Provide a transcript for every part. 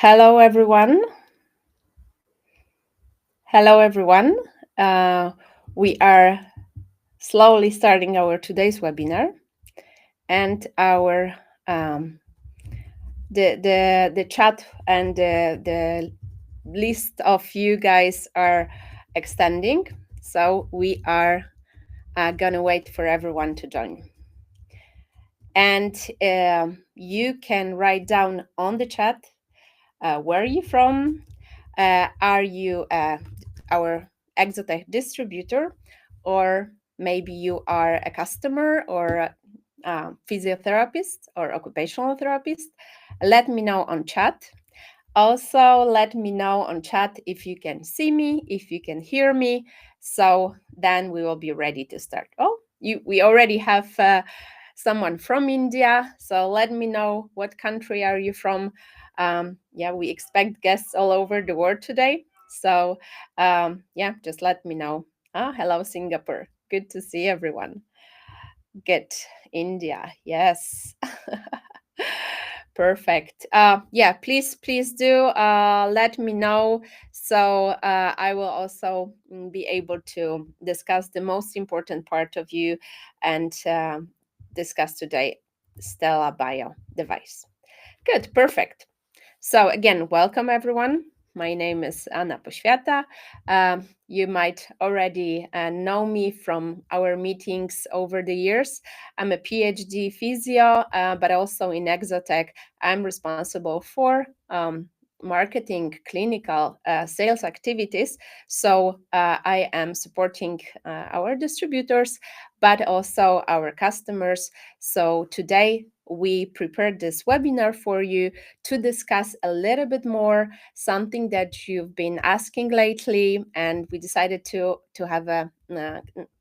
Hello, everyone. Hello, everyone. Uh, we are slowly starting our today's webinar, and our the chat and the list of you guys are extending. So we are gonna wait for everyone to join, and you can write down on the chat where are you from. Are you our EGZOTech distributor, or maybe you are a customer or a physiotherapist or occupational therapist? Let me know on chat. Also, let me know on chat if you can see me, if you can hear me. So then we will be ready to start. We already have someone from India. So let me know what country are you from. Yeah, we expect guests all over the world today. So yeah, just let me know. Hello, Singapore. Good to see everyone. Good. India. Yes. Perfect. Yeah, please do let me know. So I will also be able to discuss the most important part of you and discuss today Stella BIO device. Good, perfect. So again, welcome everyone. My name is Anna Poświata. You might already know me from our meetings over the years. I'm a PhD physio, but also in EGZOTech, I'm responsible for marketing, clinical sales activities. So I am supporting our distributors, but also our customers. So today we prepared this webinar for you to discuss a little bit more something that you've been asking lately, and we decided to have a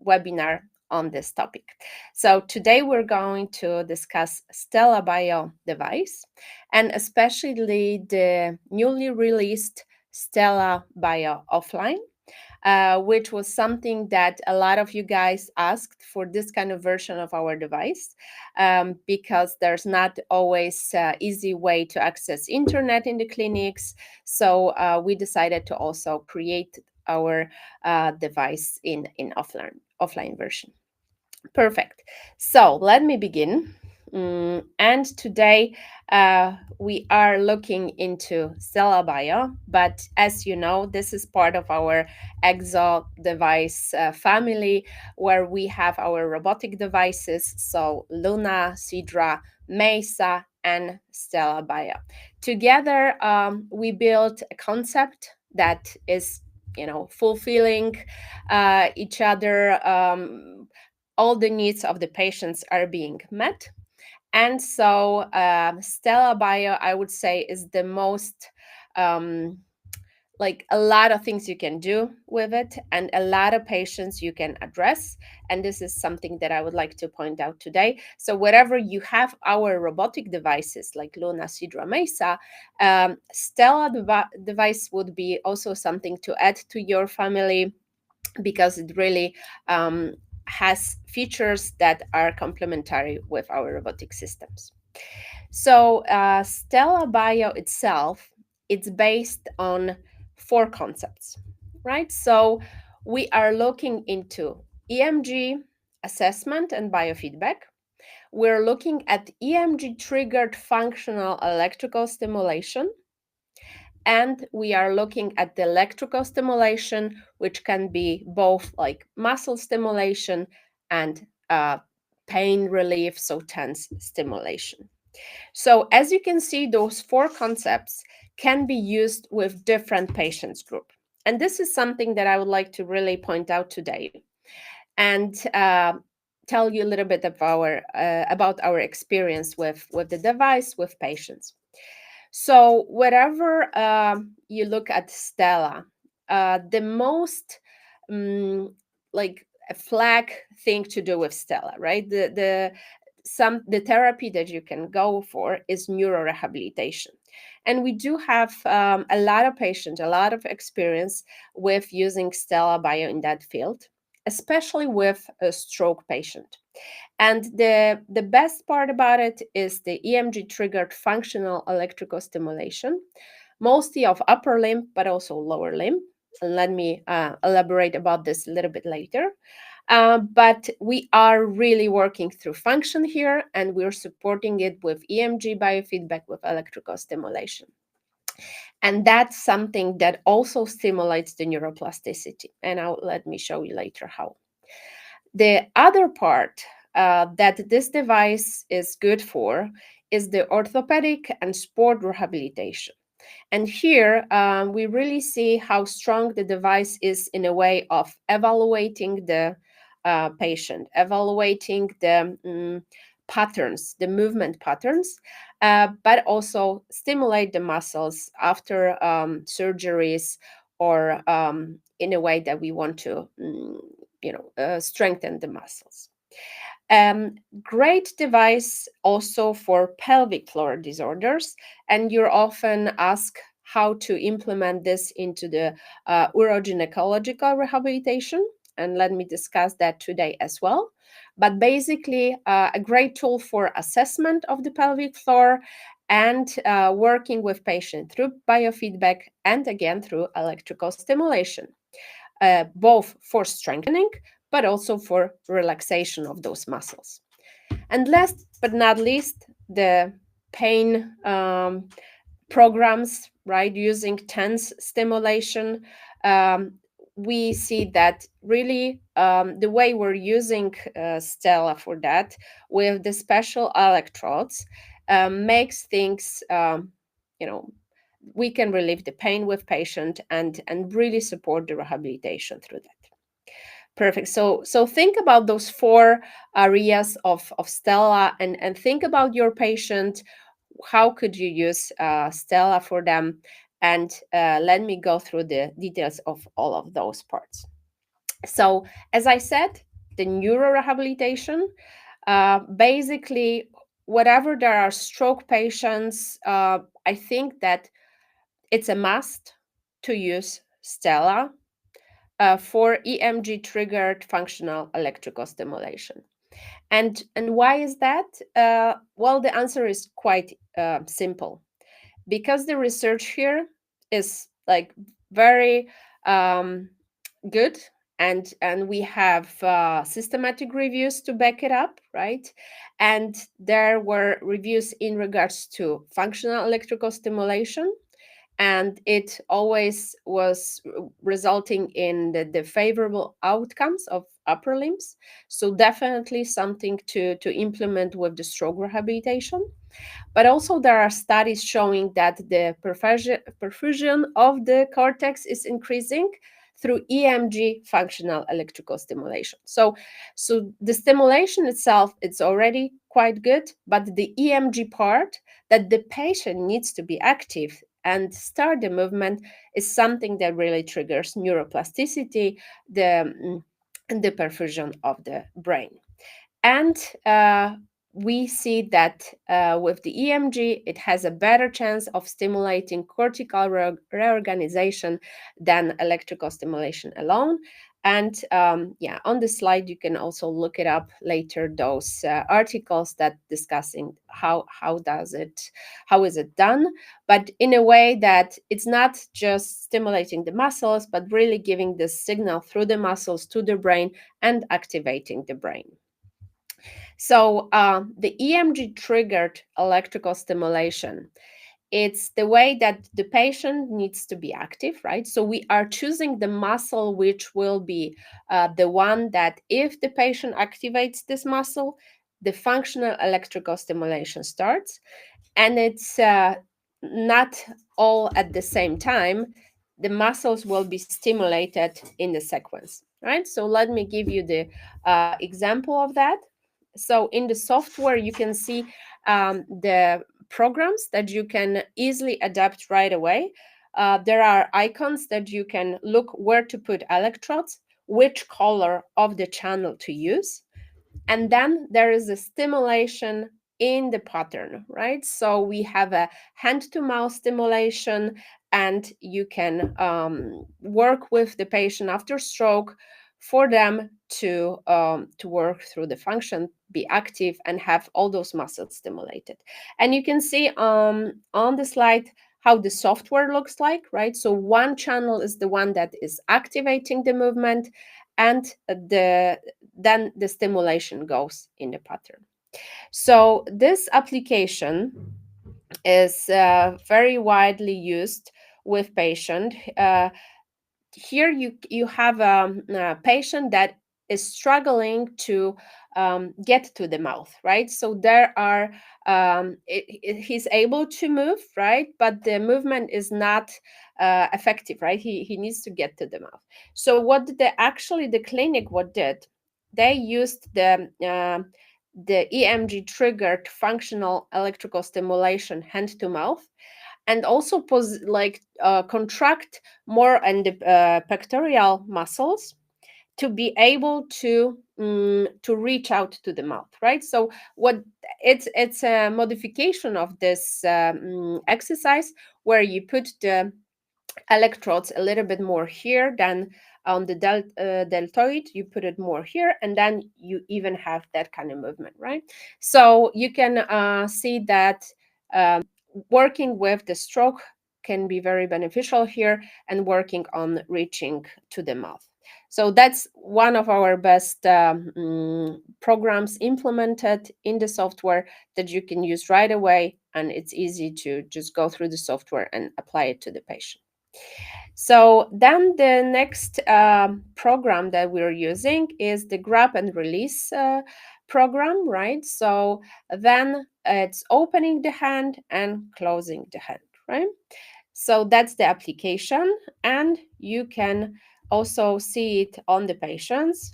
webinar on this topic. So today we're going to discuss Stella BIO device, and especially the newly released Stella BIO Offline, which was something that a lot of you guys asked for this kind of version of our device, because there's not always easy way to access internet in the clinics. So we decided to also create our device in offline version. Perfect. So let me begin. And today we are looking into Stella BIO, but as you know, this is part of our Exo device family, where we have our robotic devices, so Luna, Sidra, Mesa, and Stella BIO. Together, we built a concept that is, fulfilling each other. All the needs of the patients are being met. And so Stella BIO, I would say, is the most like a lot of things you can do with it and a lot of patients you can address. And this is something that I would like to point out today. So wherever you have our robotic devices like Luna, Sidra, Mesa, Stella device would be also something to add to your family, because it really has features that are complementary with our robotic systems. So Stella BIO itself, it's based on four concepts, right? So we are looking into EMG assessment and biofeedback. We're looking at EMG triggered functional electrical stimulation, and we are looking at the electrical stimulation, which can be both like muscle stimulation and pain relief, so TENS stimulation. So as you can see, those four concepts can be used with different patients group. And this is something that I would like to really point out today, and tell you a little bit of about our experience with the device with patients. So wherever you look at Stella, the most like a flag thing to do with Stella, right? The therapy that you can go for is neurorehabilitation. And we do have a lot of patients, a lot of experience with using Stella BIO in that field, especially with a stroke patient. And the best part about it is the EMG triggered functional electrical stimulation, mostly of upper limb, but also lower limb. And let me elaborate about this a little bit later. But we are really working through function here, and we're supporting it with EMG biofeedback with electrical stimulation. And that's something that also stimulates the neuroplasticity. And let me show you later how. The other part that this device is good for is the orthopedic and sport rehabilitation. And here we really see how strong the device is in a way of evaluating the patient, evaluating the patterns, the movement patterns, but also stimulate the muscles after surgeries or in a way that we want to, strengthen the muscles. Great device also for pelvic floor disorders, and you're often asked how to implement this into the urogynecological rehabilitation, and let me discuss that today as well. But basically, a great tool for assessment of the pelvic floor and working with patient through biofeedback and again through electrical stimulation, both for strengthening but also for relaxation of those muscles. And last but not least, the pain programs, right, using TENS stimulation. We see that really the way we're using Stella for that with the special electrodes makes things, we can relieve the pain with patient and really support the rehabilitation through that. Perfect. So think about those four areas of Stella and think about your patient. How could you use Stella for them? And let me go through the details of all of those parts. So as I said, the neurorehabilitation, basically, whatever there are stroke patients, I think that it's a must to use Stella for EMG triggered functional electrical stimulation. And why is that? Well, the answer is quite simple. Because the research here is like very good, and we have systematic reviews to back it up, right? And there were reviews in regards to functional electrical stimulation, and it always was resulting in the favorable outcomes of upper limbs. So definitely something to implement with the stroke rehabilitation. But also there are studies showing that the perfusion of the cortex is increasing through EMG functional electrical stimulation. So the stimulation itself, it's already quite good, but the EMG part, that the patient needs to be active and start the movement, is something that really triggers neuroplasticity, the perfusion of the brain. And we see that with the EMG, it has a better chance of stimulating cortical reorganization than electrical stimulation alone. And on the slide, you can also look it up later, those articles that discussing how is it done, but in a way that it's not just stimulating the muscles, but really giving the signal through the muscles to the brain and activating the brain. So the EMG triggered electrical stimulation, it's the way that the patient needs to be active, right? So we are choosing the muscle which will be the one that if the patient activates this muscle, the functional electrical stimulation starts. And it's not all at the same time. The muscles will be stimulated in the sequence, right? So let me give you the example of that. So in the software, you can see the programs that you can easily adapt right away. There are icons that you can look where to put electrodes, which color of the channel to use. And then there is a stimulation in the pattern, right? So we have a hand to mouth stimulation, and you can work with the patient after stroke for them to work through the function, be active, and have all those muscles stimulated. And you can see on the slide how the software looks like, right? So one channel is the one that is activating the movement, and then the stimulation goes in the pattern. So this application is very widely used with patient. Here you have a patient that is struggling to get to the mouth, right? So there are he's able to move, right, but the movement is not effective, right? He needs to get to the mouth. So what the clinic what did, they used the EMG triggered functional electrical stimulation hand to mouth, and also contract more and the pectoral muscles to be able to reach out to the mouth, right? So what it's a modification of this exercise, where you put the electrodes a little bit more here than on the deltoid. You put it more here, and then you even have that kind of movement, right? So you can see that working with the stroke can be very beneficial here, and working on reaching to the mouth. So that's one of our best programs implemented in the software that you can use right away, and it's easy to just go through the software and apply it to the patient. So then the next program that we're using is the grab and release program, right? So then it's opening the hand and closing the hand, right? So that's the application, and you can also see it on the patients,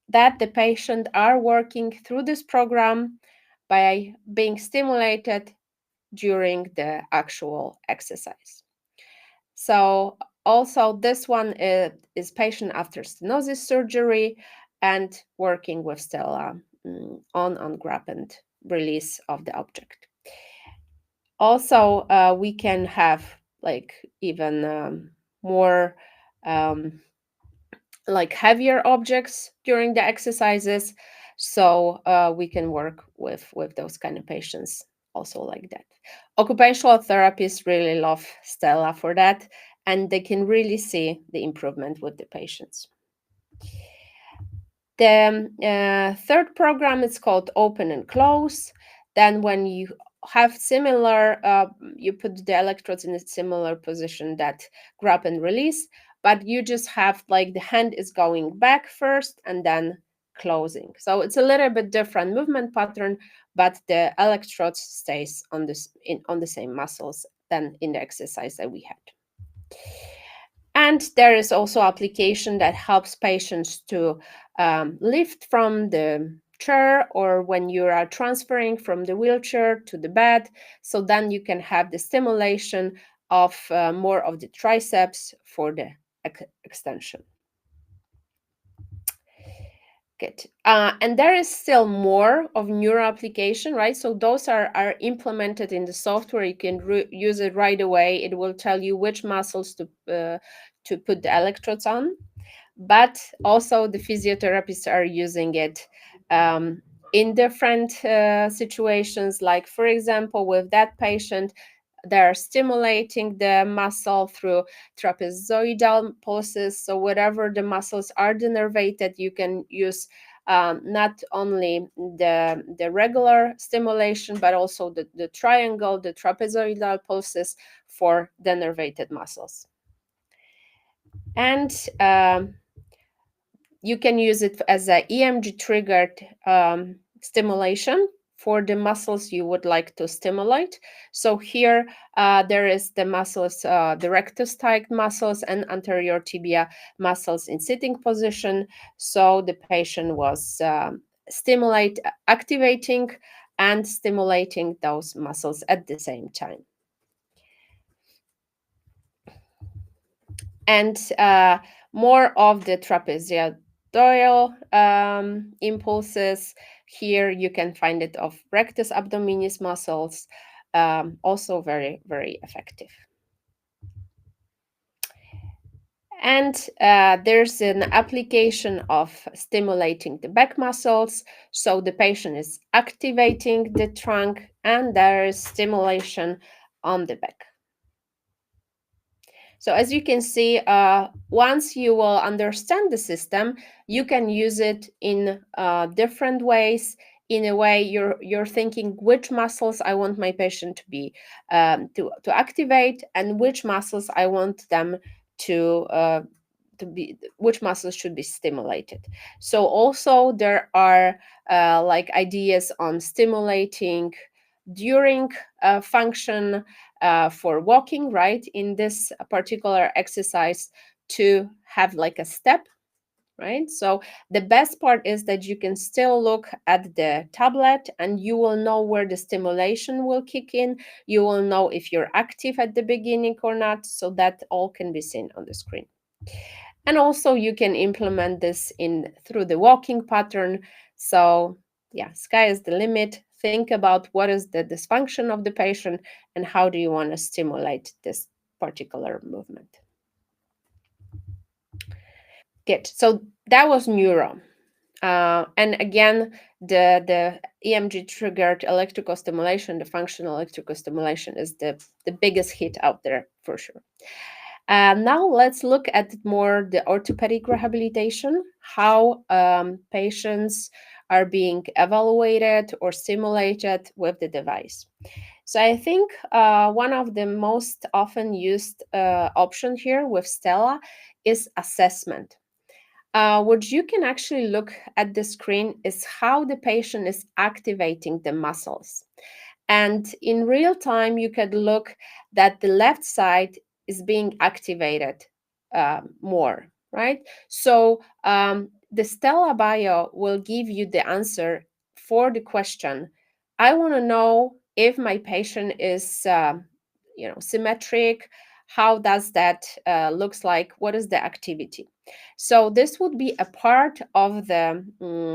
that the patient are working through this program by being stimulated during the actual exercise. So also this one is patient after stenosis surgery and working with Stella on grab and release of the object. Also, we can have like even more like heavier objects during the exercises. So we can work with those kind of patients also like that. Occupational therapists really love Stella for that, and they can really see the improvement with the patients. The third program is called open and close. Then when you have similar, you put the electrodes in a similar position that grab and release, but you just have like the hand is going back first and then closing. So it's a little bit different movement pattern, but the electrodes stays on on the same muscles than in the exercise that we had. And there is also application that helps patients to lift from the chair, or when you are transferring from the wheelchair to the bed. So then you can have the stimulation of more of the triceps for the extension. Good. And there is still more of neuro application, right? So those are implemented in the software. You can use it right away. It will tell you which muscles to put the electrodes on. But also the physiotherapists are using it in different situations. Like, for example, with that patient, they're stimulating the muscle through trapezoidal pulses. So whatever the muscles are denervated, you can use not only the regular stimulation, but also the triangle, the trapezoidal pulses for denervated muscles. And you can use it as a EMG triggered stimulation for the muscles you would like to stimulate. So here there is the muscles, the rectus tight muscles and anterior tibia muscles in sitting position. So the patient was activating and stimulating those muscles at the same time. And more of the trapezoidal impulses. Here you can find it of rectus abdominis muscles, also very, very effective. And there's an application of stimulating the back muscles. So the patient is activating the trunk, and there is stimulation on the back. So as you can see, once you will understand the system, you can use it in different ways. In a way, you're thinking which muscles I want my patient to be to activate, and which muscles I want them to be, which muscles should be stimulated. So also there are like ideas on stimulating during function for walking, right? In this particular exercise, to have like a step, right? So the best part is that you can still look at the tablet and you will know where the stimulation will kick in. You will know if you're active at the beginning or not. So that all can be seen on the screen. And also you can implement this in through the walking pattern. So yeah, sky is the limit. Think about what is the dysfunction of the patient and how do you want to stimulate this particular movement. Good. So that was neuro. And again, the EMG triggered electrical stimulation, the functional electrical stimulation is the biggest hit out there for sure. Now let's look at more the orthopedic rehabilitation, how patients are being evaluated or stimulated with the device. So I think one of the most often used option here with Stella is assessment. What you can actually look at the screen is how the patient is activating the muscles. And in real time, you could look that the left side is being activated more, right? So the Stella Bio will give you the answer for the question. I want to know if my patient is, symmetric. How does that looks like? What is the activity? So this would be a part of the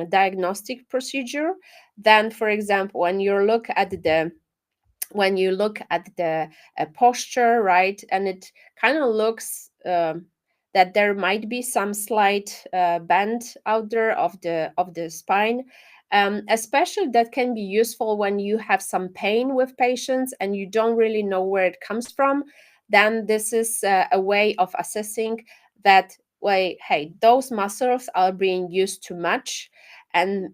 diagnostic procedure. Then, for example, when you look at the posture, right, and it kind of looks that there might be some slight bend out there of the spine. Especially that can be useful when you have some pain with patients and you don't really know where it comes from. Then this is a way of assessing that way. Hey, those muscles are being used too much, and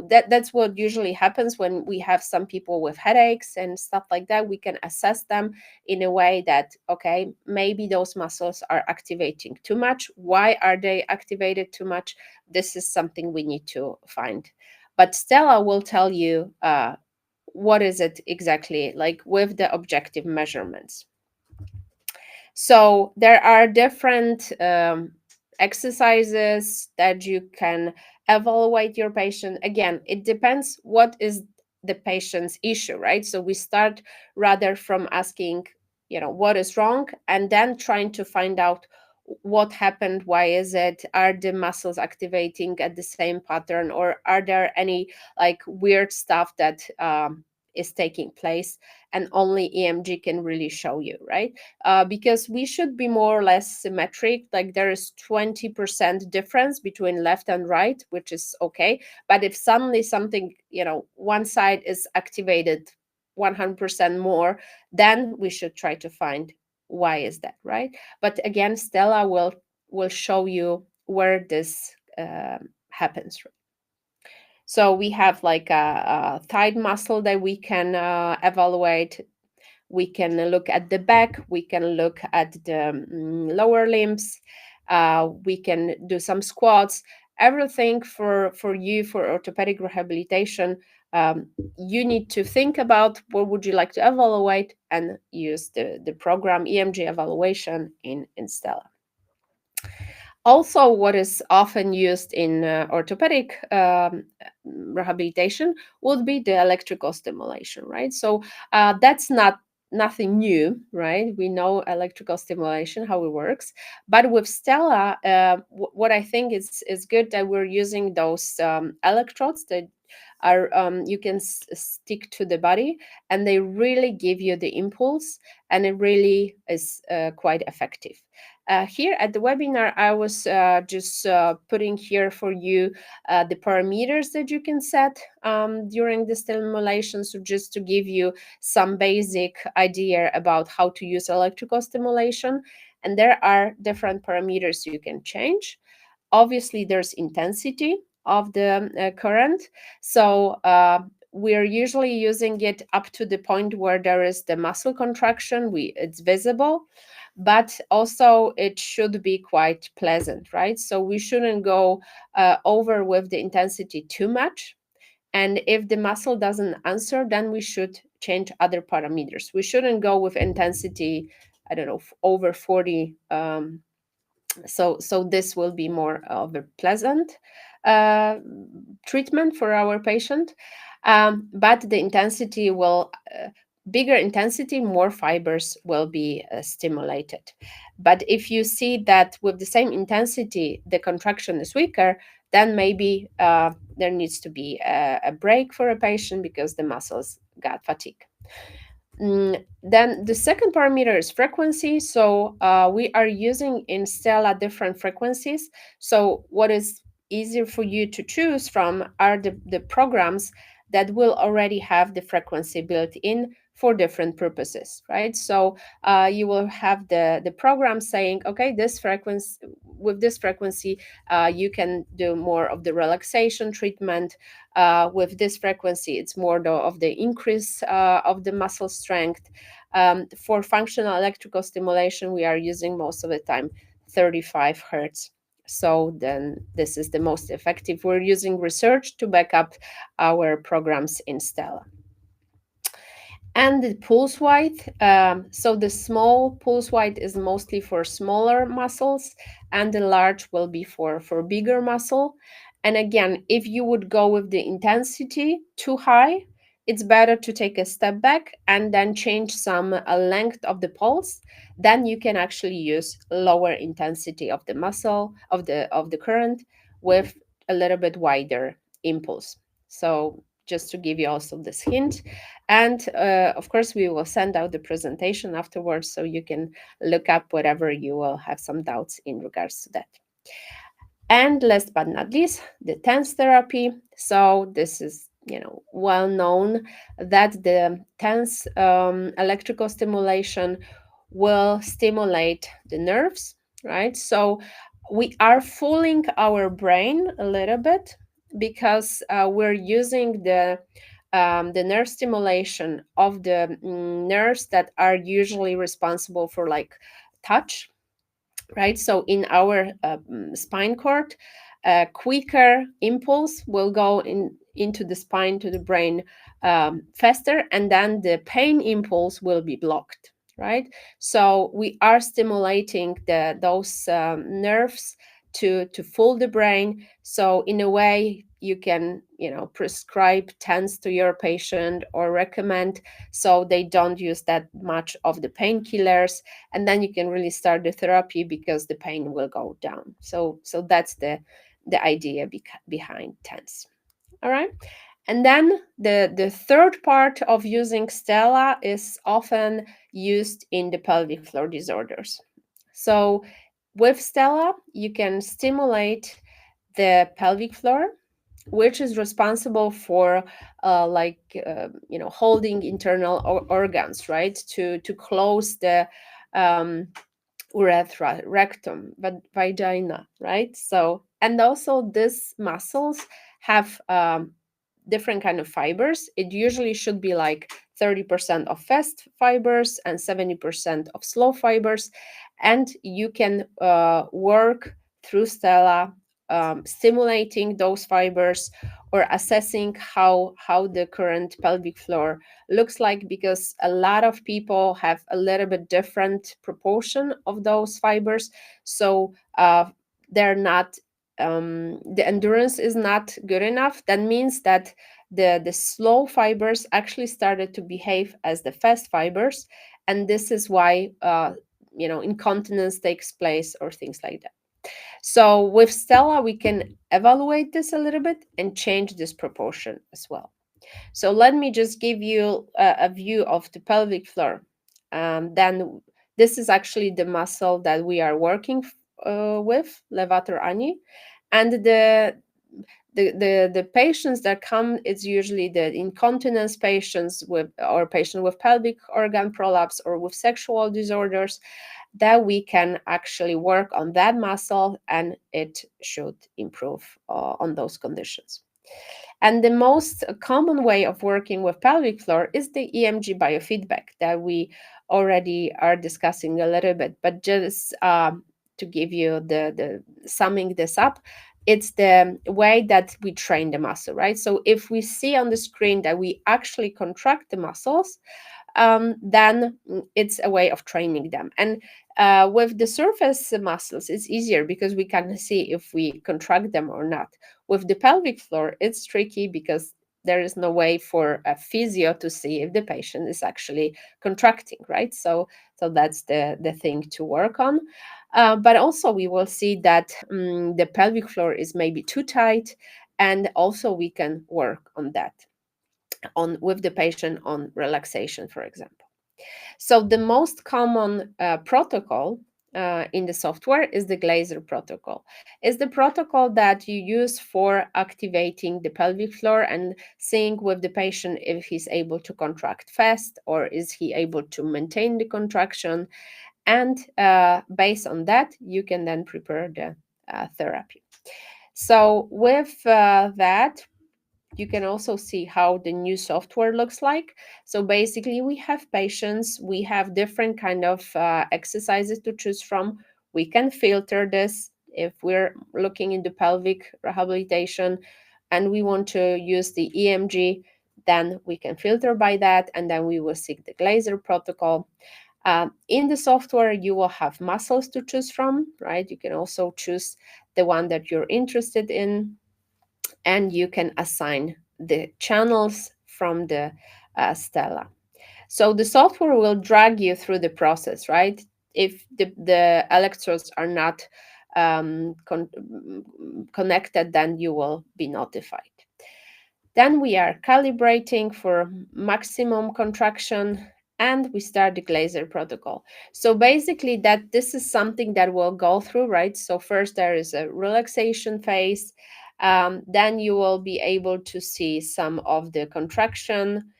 that's what usually happens when we have some people with headaches and stuff like that. We can assess them in a way that, okay, maybe those muscles are activating too much. Why are they activated too much? This is something we need to find, but Stella will tell you what is it exactly, like with the objective measurements. So there are different exercises that you can evaluate your patient. Again, it depends what is the patient's issue, right? So we start rather from asking, what is wrong, and then trying to find out what happened, why is it, are the muscles activating at the same pattern, or are there any like weird stuff that is taking place, and only EMG can really show you, right? Because we should be more or less symmetric. Like there is 20% difference between left and right, which is okay. But if suddenly something, one side is activated 100% more, then we should try to find why is that, right? But again, Stella will show you where this happens. So we have like a thigh muscle that we can evaluate. We can look at the back, we can look at the lower limbs, we can do some squats. Everything for you for orthopedic rehabilitation, you need to think about what would you like to evaluate and use the program EMG evaluation in Stella. Also, what is often used in orthopedic rehabilitation would be the electrical stimulation, right? So that's nothing new, right? We know electrical stimulation, how it works. But with Stella, what I think is good that we're using those electrodes that are you can stick to the body, and they really give you the impulse, and it really is quite effective. Here at the webinar, I was just putting here for you the parameters that you can set during the stimulation. So just to give you some basic idea about how to use electrical stimulation. And there are different parameters you can change. Obviously, there's intensity of the current. So we're usually using it up to the point where there is the muscle contraction. It's visible, but also it should be quite pleasant, right? So we shouldn't go over with the intensity too much. And if the muscle doesn't answer, then we should change other parameters. We shouldn't go with intensity, I don't know, over 40. So this will be more of a pleasant uh, treatment for our patient. But the intensity will bigger intensity, more fibers will be stimulated. But if you see that with the same intensity the contraction is weaker, then maybe there needs to be a break for a patient because the muscles got fatigue. Then the second parameter is frequency. So we are using in Stella different frequencies. So what is easier for you to choose from are the programs that will already have the frequency built in for different purposes, right? So you will have the program saying, okay, this frequency, with this frequency, you can do more of the relaxation treatment. With this frequency, it's more of the increase of the muscle strength. For functional electrical stimulation, we are using most of the time 35 hertz. So then this is the most effective. We're using research to back up our programs in Stella. And the pulse width, so the small pulse width is mostly for smaller muscles, and the large will be for bigger muscle. And again, if you would go with the intensity too high, it's better to take a step back and then change some length of the pulse. Then you can actually use lower intensity of the muscle of the current with a little bit wider impulse. So just to give you also this hint. And of course, we will send out the presentation afterwards so you can look up whatever you will have some doubts in regards to that. And last but not least, the TENS therapy. So this is well known that the TENS electrical stimulation will stimulate the nerves, right? So we are fooling our brain a little bit because we're using the nerve stimulation of the nerves that are usually responsible for like touch, right? So in our spine cord, a quicker impulse will go into the spine to the brain faster, and then the pain impulse will be blocked, right? So we are stimulating those nerves to fool the brain. So in a way, you can prescribe TENS to your patient or recommend so they don't use that much of the painkillers, and then you can really start the therapy because the pain will go down. So that's the idea behind TENS. All right. And then the third part of using Stella is often used in the pelvic floor disorders. So with Stella, you can stimulate the pelvic floor, which is responsible for holding internal organs, right? To close the urethra, rectum, vagina, right? So, and also these muscles have different kind of fibers. It usually should be like 30% of fast fibers and 70% of slow fibers. And you can work through Stella stimulating those fibers or assessing how the current pelvic floor looks like, because a lot of people have a little bit different proportion of those fibers. So they're not the endurance is not good enough. That means that the slow fibers actually started to behave as the fast fibers, and this is why incontinence takes place or things like that. So with Stella, we can evaluate this a little bit and change this proportion as well. So let me just give you a view of the pelvic floor. Then This is actually the muscle that we are working with, levator ani. And the patients that come, it's usually the incontinence patients with, or patient with pelvic organ prolapse or with sexual disorders, that we can actually work on that muscle and it should improve on those conditions. And the most common way of working with pelvic floor is the EMG biofeedback that we already are discussing a little bit. But just to give you the summing this up, it's the way that we train the muscle, right? So if we see on the screen that we actually contract the muscles, then it's a way of training them. And with the surface muscles, it's easier because we can see if we contract them or not. With the pelvic floor, it's tricky because there is no way for a physio to see if the patient is actually contracting, right? So that's the thing to work on. But also we will see that the pelvic floor is maybe too tight, and also we can work on that with the patient on relaxation, for example. So the most common protocol in the software is the Glaser protocol. It's the protocol that you use for activating the pelvic floor and seeing with the patient if he's able to contract fast or is he able to maintain the contraction. And based on that, you can then prepare the therapy. So with that, you can also see how the new software looks like. So basically we have patients, we have different kind of exercises to choose from. We can filter this if we're looking into pelvic rehabilitation and we want to use the EMG, then we can filter by that, and then we will seek the Glaser protocol. In the software, you will have muscles to choose from, right? You can also choose the one that you're interested in, and you can assign the channels from the Stella. So the software will drag you through the process, right? If the electrodes are not connected, then you will be notified. Then we are calibrating for maximum contraction, and we start the Glaser protocol. So basically this is something that we'll go through, right? So first there is a relaxation phase. Then you will be able to see some of the contraction,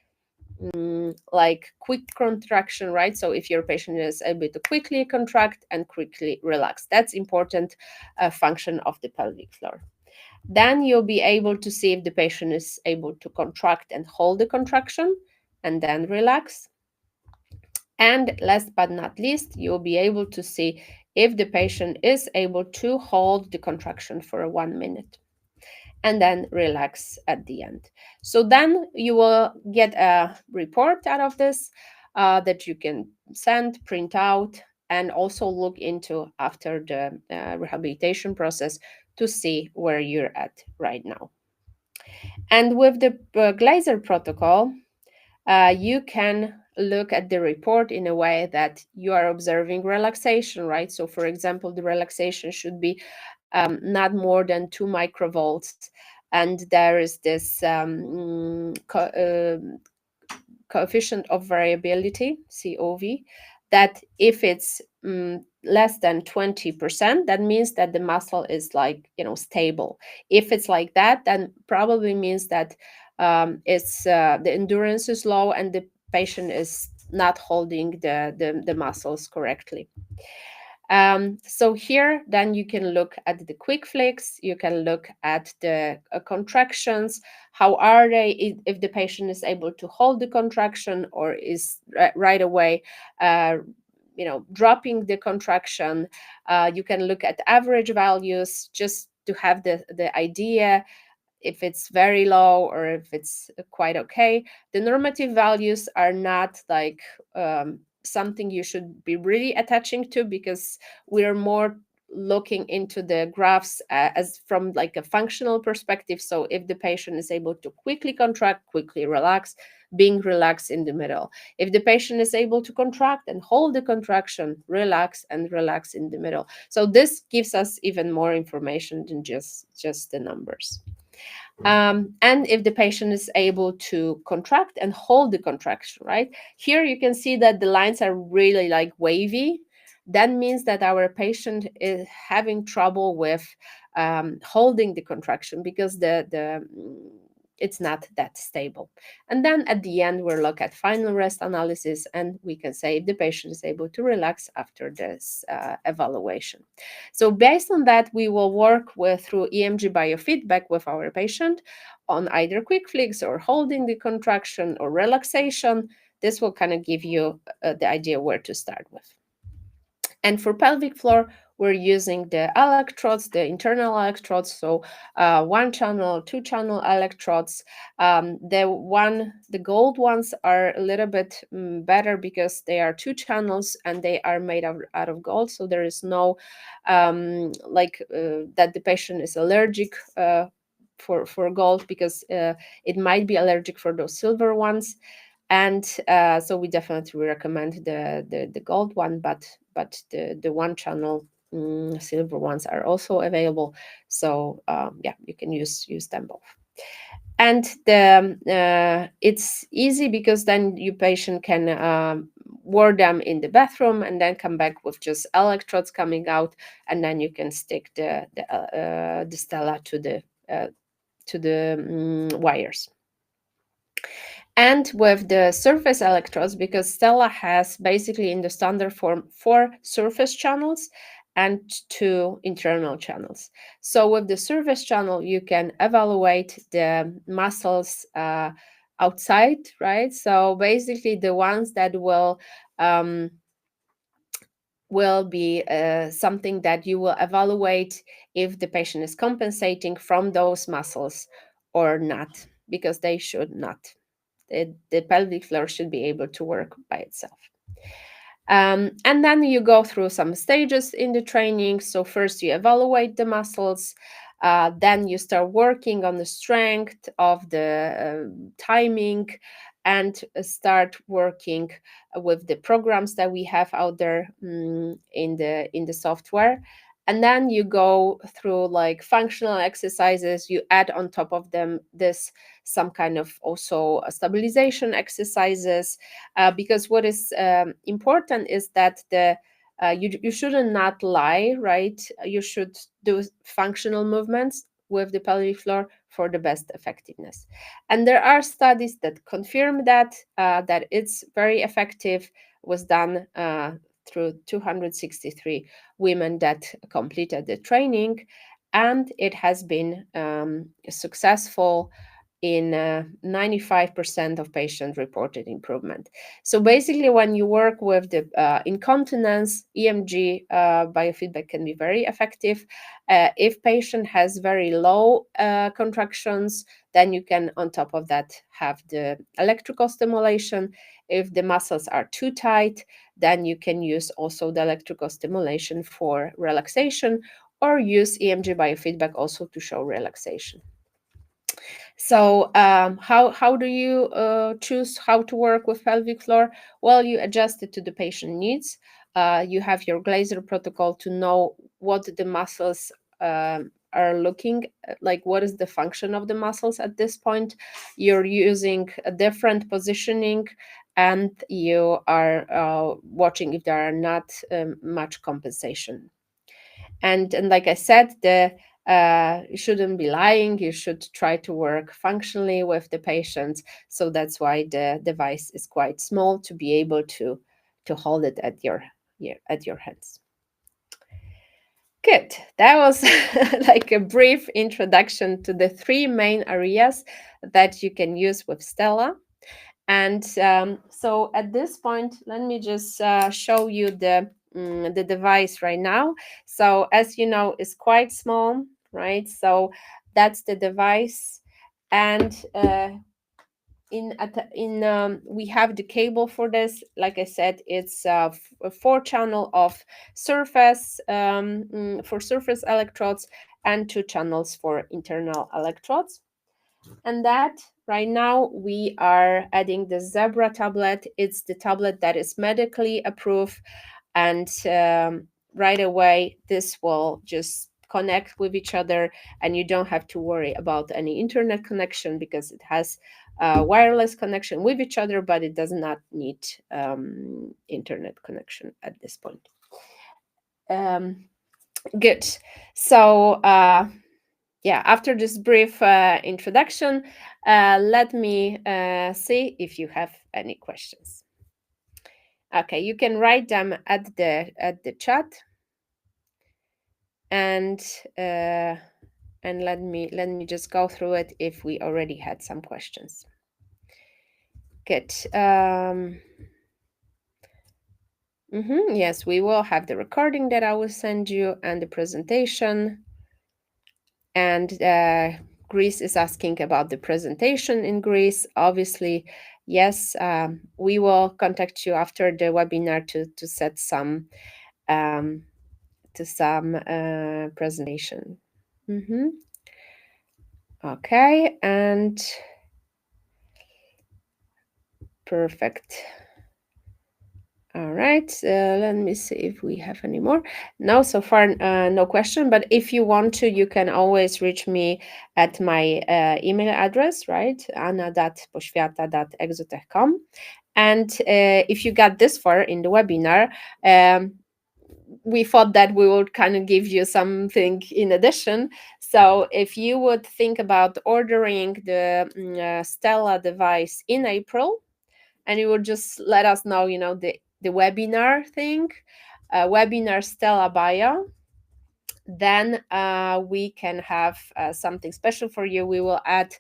like quick contraction, right? So if your patient is able to quickly contract and quickly relax, that's important function of the pelvic floor. Then you'll be able to see if the patient is able to contract and hold the contraction and then relax. And last but not least, you'll be able to see if the patient is able to hold the contraction for 1 minute and then relax at the end. So then you will get a report out of this that you can send, print out, and also look into after the rehabilitation process to see where you're at right now. And with the Glaser protocol, you can look at the report in a way that you are observing relaxation, right? So, for example, the relaxation should be not more than 2 microvolts, and there is this coefficient of variability, COV, that if it's less than 20%, that means that the muscle is like, stable. If it's like that, then probably means that it's the endurance is low and the patient is not holding the muscles correctly. So here, then you can look at the quick flicks, you can look at the contractions, how are they, if the patient is able to hold the contraction or is right away, dropping the contraction. You can look at average values just to have the idea if it's very low or if it's quite okay. The normative values are not like something you should be really attaching to, because we're more looking into the graphs as from like a functional perspective. So if the patient is able to quickly contract, quickly relax, being relaxed in the middle. If the patient is able to contract and hold the contraction, relax and relax in the middle. So this gives us even more information than just the numbers. And if the patient is able to contract and hold the contraction, right? Here you can see that the lines are really like wavy. That means that our patient is having trouble with holding the contraction because it's not that stable. And then at the end, we'll look at final rest analysis, and we can say if the patient is able to relax after this evaluation. So based on that, we will work with through EMG biofeedback with our patient on either quick flicks or holding the contraction or relaxation. This will kind of give you the idea where to start with. And for pelvic floor, we're using the electrodes, the internal electrodes, so one channel, two channel electrodes. The gold ones are a little bit better because they are two channels and they are made out of gold. So there is no that the patient is allergic for gold, because it might be allergic for those silver ones. And so we definitely recommend the gold one, but the one channel silver ones are also available. So yeah, you can use them both. And it's easy because then your patient can wear them in the bathroom and then come back with just electrodes coming out, and then you can stick the Stella to the wires. And with the surface electrodes, because Stella has basically in the standard form 4 surface channels and 2 internal channels. So with the surface channel, you can evaluate the muscles outside, right? So basically the ones that will be something that you will evaluate if the patient is compensating from those muscles or not, because they should not. The pelvic floor should be able to work by itself. And then you go through some stages in the training. So first you evaluate the muscles, then you start working on the strength of the timing, and start working with the programs that we have out there in the software. And then you go through like functional exercises. You add on top of them this some kind of also stabilization exercises, because what is important is that you shouldn't not lie, right? You should do functional movements with the pelvic floor for the best effectiveness. And there are studies that confirm that it's very effective. Was done through 263 women that completed the training, and it has been successful in 95% of patients reported improvement. So basically, when you work with the incontinence, EMG biofeedback can be very effective. If patient has very low contractions, then you can, on top of that, have the electrical stimulation. If the muscles are too tight, then you can use also the electrical stimulation for relaxation, or use EMG biofeedback also to show relaxation. So how do you choose how to work with pelvic floor? Well, you adjust it to the patient needs. You have your Glaser protocol to know what the muscles are looking like, what is the function of the muscles at this point. You're using a different positioning, and you are watching if there are not much compensation. And like I said, you shouldn't be lying. You should try to work functionally with the patient. So that's why the device is quite small, to be able to hold it at your hands. Good. That was like a brief introduction to the 3 main areas that you can use with Stella. And so at this point, let me just show you the device right now. So as you know, it's quite small, right? So that's the device. And we have the cable for this. Like I said, it's a 4 channel of surface for surface electrodes, and 2 channels for internal electrodes. And that right now we are adding the Zebra tablet. It's the tablet that is medically approved, and right away this will just connect with each other, and you don't have to worry about any internet connection because it has wireless connection with each other, but it does not need internet connection at this point. Good. So yeah, after this brief introduction, let me see if you have any questions. Okay, you can write them at the chat, and let me just go through it if we already had some questions. Good. Yes, we will have the recording that I will send you and the presentation. And Greece is asking about the presentation in Greece. Obviously, yes, we will contact you after the webinar to set some presentation. Okay, and perfect. All right, let me see if we have any more. No, so far no question, but if you want to, you can always reach me at my email address, right? anna.poświata@exotech.com. And if you got this far in the webinar, we thought that we would kind of give you something in addition. So if you would think about ordering the Stella device in April, and you would just let us know, the webinar thing, webinar Stella BIO, then we can have something special for you. We will add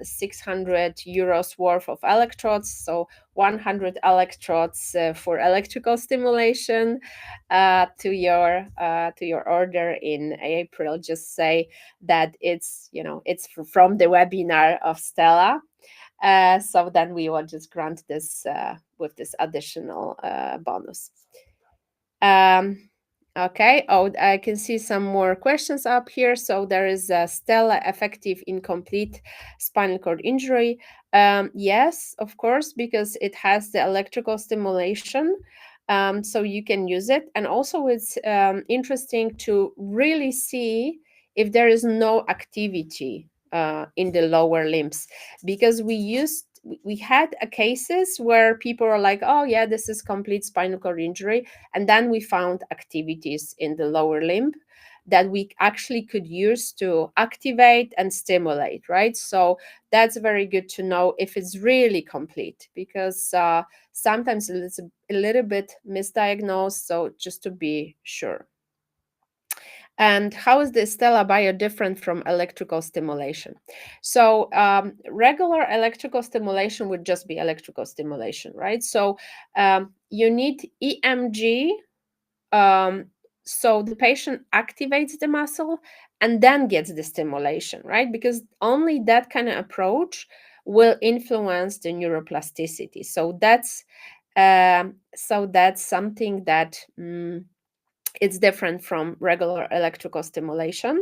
600 euros worth of electrodes, so 100 electrodes for electrical stimulation to your order in April. Just say that it's from the webinar of Stella. So then we will just grant this with this additional bonus. Okay. Oh, I can see some more questions up here. So there is a Stella effective incomplete spinal cord injury. Yes, of course, because it has the electrical stimulation. So you can use it. And also it's interesting to really see if there is no activity in the lower limbs, because we had cases where people are like, oh yeah, this is complete spinal cord injury, and then we found activities in the lower limb that we actually could use to activate and stimulate, right? So that's very good to know if it's really complete, because sometimes it's a little bit misdiagnosed, so just to be sure. And how is the Stella BIO different from electrical stimulation? So regular electrical stimulation would just be electrical stimulation, right? So you need EMG. So the patient activates the muscle and then gets the stimulation, right? Because only that kind of approach will influence the neuroplasticity. So that's something that it's different from regular electrical stimulation.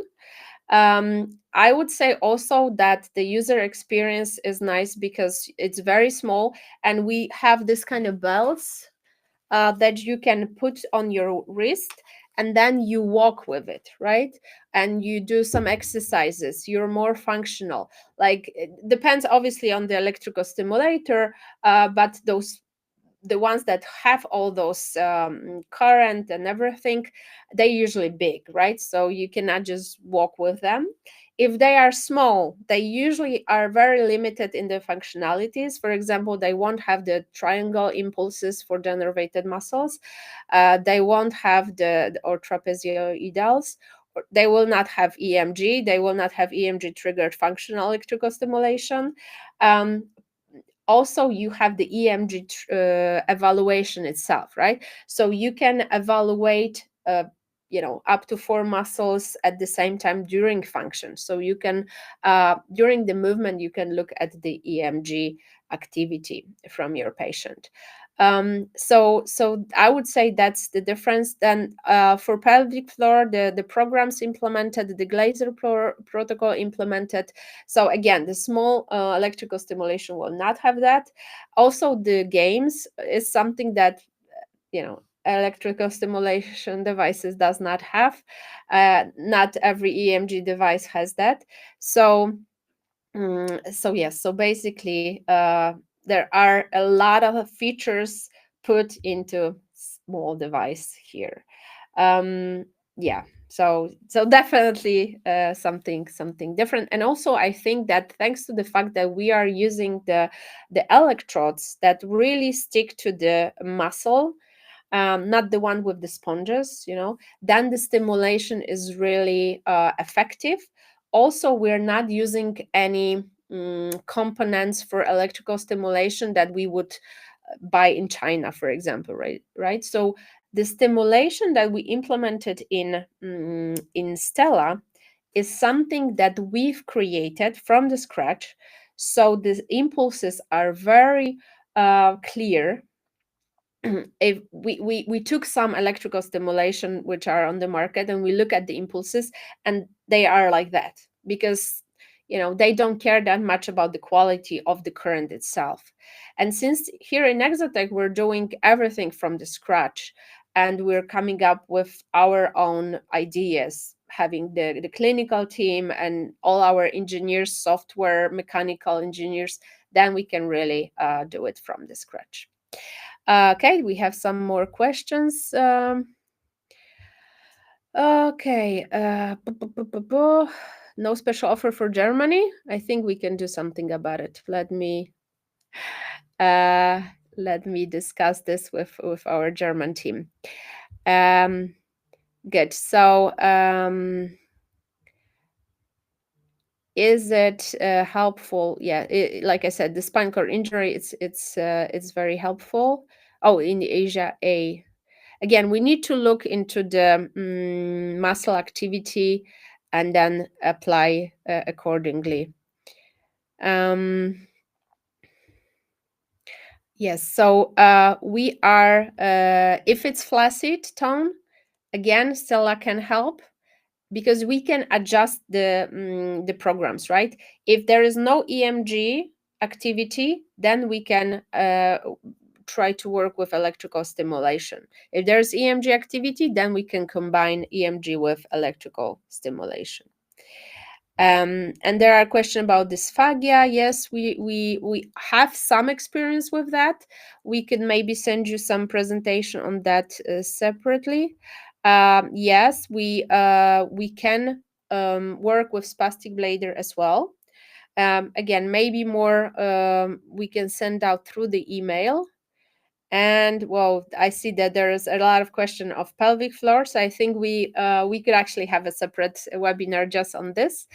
I would say also that the user experience is nice because it's very small, and we have this kind of belts that you can put on your wrist, and then you walk with it, right? And you do some exercises. You're more functional. Like, it depends obviously on the electrical stimulator, but the ones that have all those current and everything, they're usually big, right? So you cannot just walk with them. If they are small, they usually are very limited in the functionalities. For example, they won't have the triangle impulses for the innervated muscles. They won't have or trapezoidals. They will not have EMG. They will not have EMG triggered functional electrical stimulation. Also, you have the EMG evaluation itself, right? So you can evaluate up to 4 muscles at the same time during function. So you can during the movement, you can look at the EMG activity from your patient. So I would say that's the difference. Then for pelvic floor, the programs implemented, the Glaser protocol implemented. So again, the small electrical stimulation will not have that. Also, the games is something that electrical stimulation devices does not have. Not every EMG device has that. So so yes, so basically there are a lot of features put into small device here. um yeah, so definitely something different. And also I think that thanks to the fact that we are using the electrodes that really stick to the muscle, not the one with the sponges, then the stimulation is really effective. Also, we're not using any components for electrical stimulation that we would buy in China, for example, right? So the stimulation that we implemented in Stella is something that we've created from the scratch. So the impulses are very clear. If we took some electrical stimulation which are on the market, and we look at the impulses, and they are like that because they don't care that much about the quality of the current itself. And since here in EGZOTech we're doing everything from the scratch, and we're coming up with our own ideas, having the clinical team and all our engineers, software mechanical engineers, then we can really do it from the scratch. Okay, we have some more questions. Okay. No special offer for Germany. I think we can do something about it. Uh, let me discuss this with our German team. Um, Good. So, is it helpful? Yeah, like I said, the spinal cord injury, it's very helpful. Oh, in Asia, again, we need to look into the muscle activity and then apply accordingly. Um, yes, so we are, if it's flaccid tone, again, Stella can help because we can adjust the programs, right? If there is no EMG activity, then we can try to work with electrical stimulation. If there's EMG activity, then we can combine EMG with electrical stimulation. And there are questions about dysphagia. Yes, we have some experience with that. We could maybe send you some presentation on that separately. Yes, we can work with spastic bladder as well. Again, maybe more we can send out through the email. And well, I see that there is a lot of question of pelvic floor, so I think we could actually have a separate webinar just on this.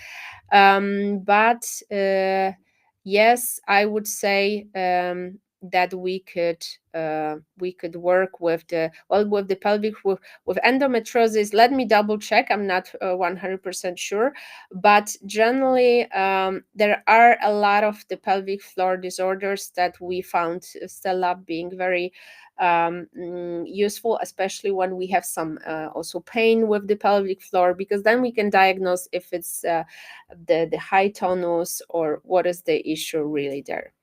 But yes, I would say that we could work with the pelvic with endometriosis. Let me double check. I'm not 100% sure, but generally there are a lot of the pelvic floor disorders that we found Stella being very useful, especially when we have some also pain with the pelvic floor, because then we can diagnose if it's the high tonus or what is the issue really there.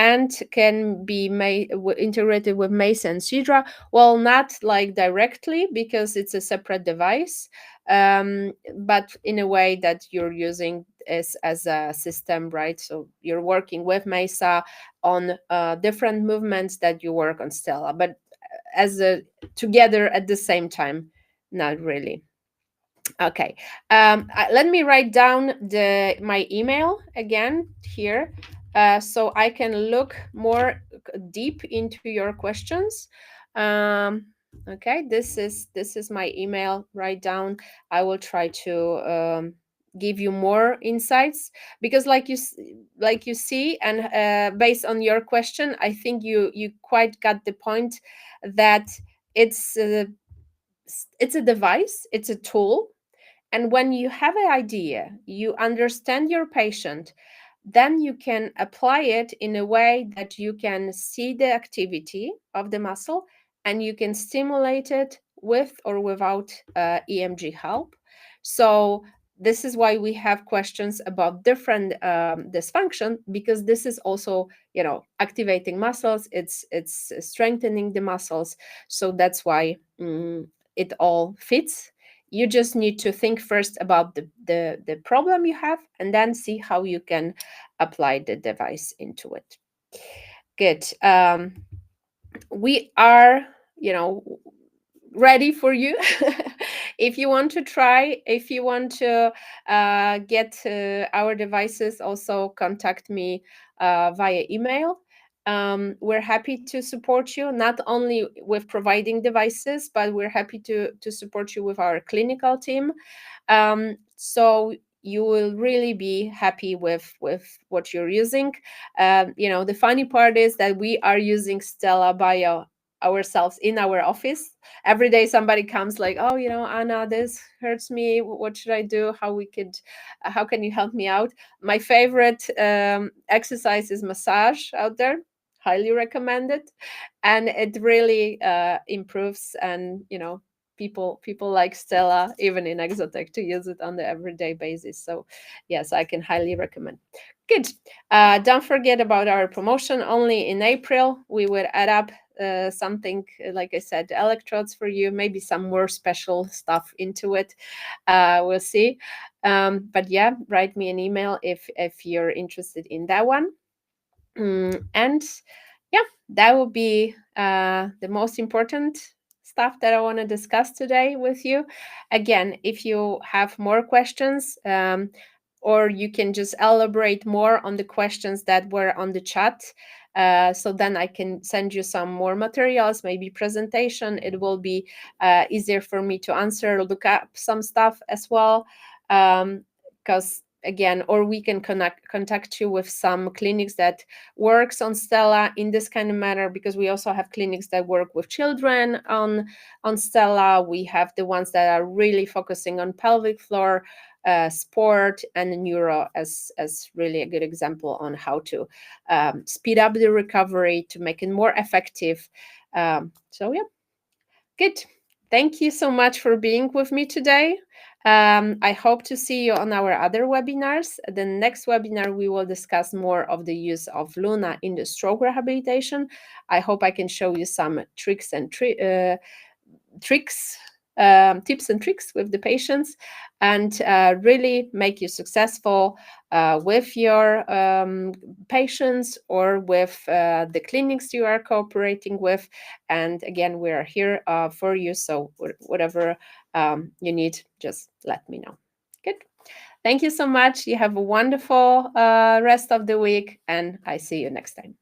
And can be integrated with Mesa and Sidra. Well, not like directly because it's a separate device, but in a way that you're using as a system, right? So you're working with Mesa on different movements that you work on Stella, but as a together at the same time, not really. Okay, let me write down my email again here, so I can look more deep into your questions. Okay, this is my email. Write down. I will try to give you more insights because, like you see, and based on your question, I think you quite got the point that it's it's a device, it's a tool, and when you have an idea, you understand your patient, then you can apply it in a way that you can see the activity of the muscle and you can stimulate it with or without EMG help. So this is why we have questions about different dysfunction, because this is also, activating muscles. It's strengthening the muscles. So that's why it all fits. You just need to think first about the problem you have, and then see how you can apply the device into it. Good. We are, ready for you. If you want to try, if you want to get our devices, also contact me via email. We're happy to support you, not only with providing devices, but we're happy to support you with our clinical team. So you will really be happy with what you're using. The funny part is that we are using Stella BIO ourselves in our office. Every day somebody comes like, oh, Anna, this hurts me, what should I do, how can you help me out? My favorite exercise is massage out there. Highly recommend it. And it really improves. And people like Stella, even in EGZOTech, to use it on the everyday basis. So yes, I can highly recommend. Good. Don't forget about our promotion. Only in April we will add up something, like I said, electrodes for you, maybe some more special stuff into it. We'll see. But yeah, write me an email if you're interested in that one. And yeah, that will be the most important stuff that I want to discuss today with you. Again, if you have more questions, or you can just elaborate more on the questions that were on the chat, so then I can send you some more materials, maybe presentation. It will be easier for me to answer, look up some stuff as well. Because again, or we can contact you with some clinics that works on Stella in this kind of manner, because we also have clinics that work with children on Stella. We have the ones that are really focusing on pelvic floor, sport, and neuro as really a good example on how to speed up the recovery, to make it more effective. So yeah, good. Thank you so much for being with me today. I hope to see you on our other webinars. The next webinar, we will discuss more of the use of Luna in the stroke rehabilitation. I hope I can show you some tricks and tips and tricks with the patients, and really make you successful with your patients, or with the clinics you are cooperating with. And again, we are here for you. So whatever you need, just let me know. Good. Thank you so much. You have a wonderful rest of the week, and I see you next time.